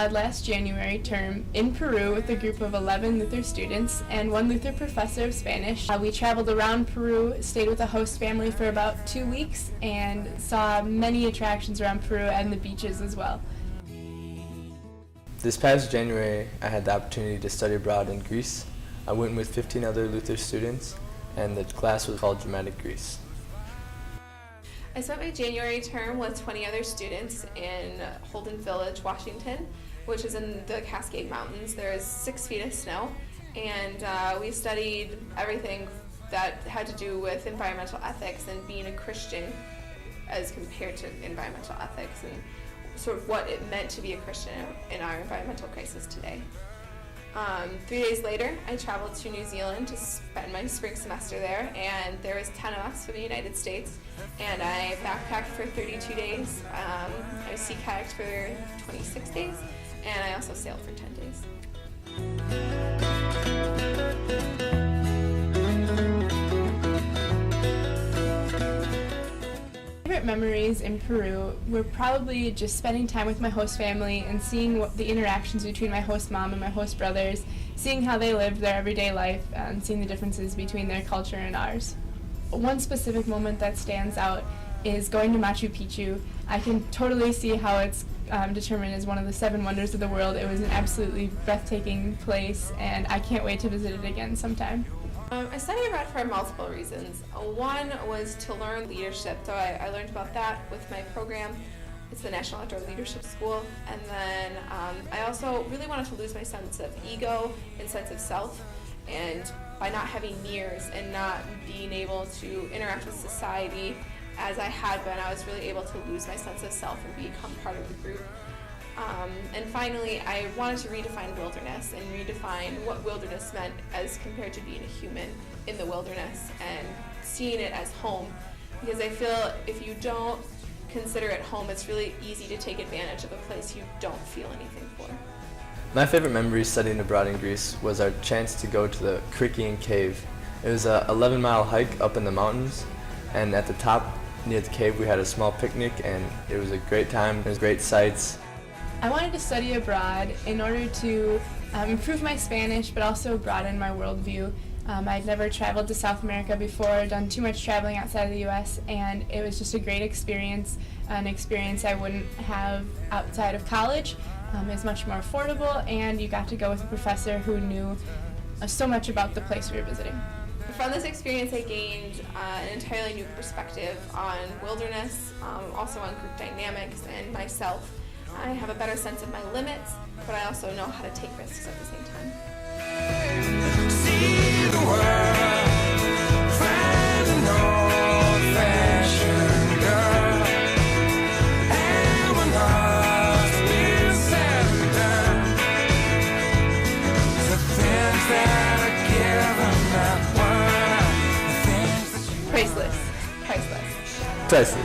abroad last January term in Peru with a group of 11 Luther students and one Luther professor of Spanish. We traveled around Peru, stayed with a host family for about 2 weeks, and saw many attractions around Peru and the beaches as well. This past January, I had the opportunity to study abroad in Greece. I went with 15 other Luther students, and the class was called Dramatic Greece. I spent my January term with 20 other students in Holden Village, Washington, which is in the Cascade Mountains. There's 6 feet of snow, and we studied everything that had to do with environmental ethics and being a Christian as compared to environmental ethics and sort of what it meant to be a Christian in our environmental crisis today. 3 days later, I traveled to New Zealand to spend my spring semester there, and there was 10 of us from the United States, and I backpacked for 32 days. I sea kayaked for 26 days, and I also sailed for 10 days. Favorite memories in Peru were probably just spending time with my host family and seeing the interactions between my host mom and my host brothers, seeing how they lived their everyday life, and seeing the differences between their culture and ours. One specific moment that stands out is going to Machu Picchu. I can totally see how it's determined as one of the 7 wonders of the world. It was an absolutely breathtaking place, and I can't wait to visit it again sometime. I studied abroad for multiple reasons. One was to learn leadership, so I learned about that with my program. It's the National Outdoor Leadership School. And then I also really wanted to lose my sense of ego and sense of self. And by not having mirrors and not being able to interact with society as I had been, I was really able to lose my sense of self and become part of the group. And finally, I wanted to redefine wilderness and redefine what wilderness meant as compared to being a human in the wilderness and seeing it as home. Because I feel if you don't consider it home, it's really easy to take advantage of a place you don't feel anything for. My favorite memory studying abroad in Greece was our chance to go to the Krykian cave. It was a 11-mile hike up in the mountains, and at the top near the cave we had a small picnic, and it was a great time. There was great sights. I wanted to study abroad in order to improve my Spanish, but also broaden my worldview. I'd never traveled to South America before, done too much traveling outside of the U.S., and it was just a great experience, an experience I wouldn't have outside of college. It was much more affordable, and you got to go with a professor who knew so much about the place we were visiting. From this experience, I gained an entirely new perspective on wilderness, also on group dynamics and myself. I have a better sense of my limits, but I also know how to take risks at the same time. See the world, find an old-fashioned girl, and when all's been said and done, the things that are given, not one, the things that you Priceless. Precisely.